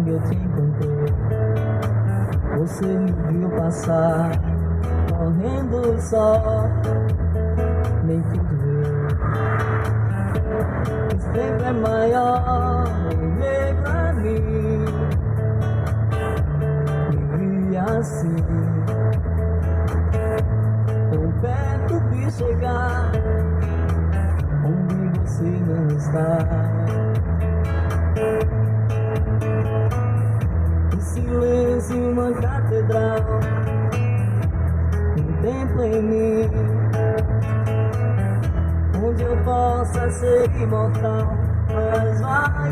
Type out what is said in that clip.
quando eu te encontrei. Você me viu passar, correndo só, nem tudo eu. Esse tempo é maior, olhei pra mim, me vi assim, tão perto de chegar onde você não está. O silêncio, uma catedral, um templo em mim, onde eu possa ser imortal. Mas vai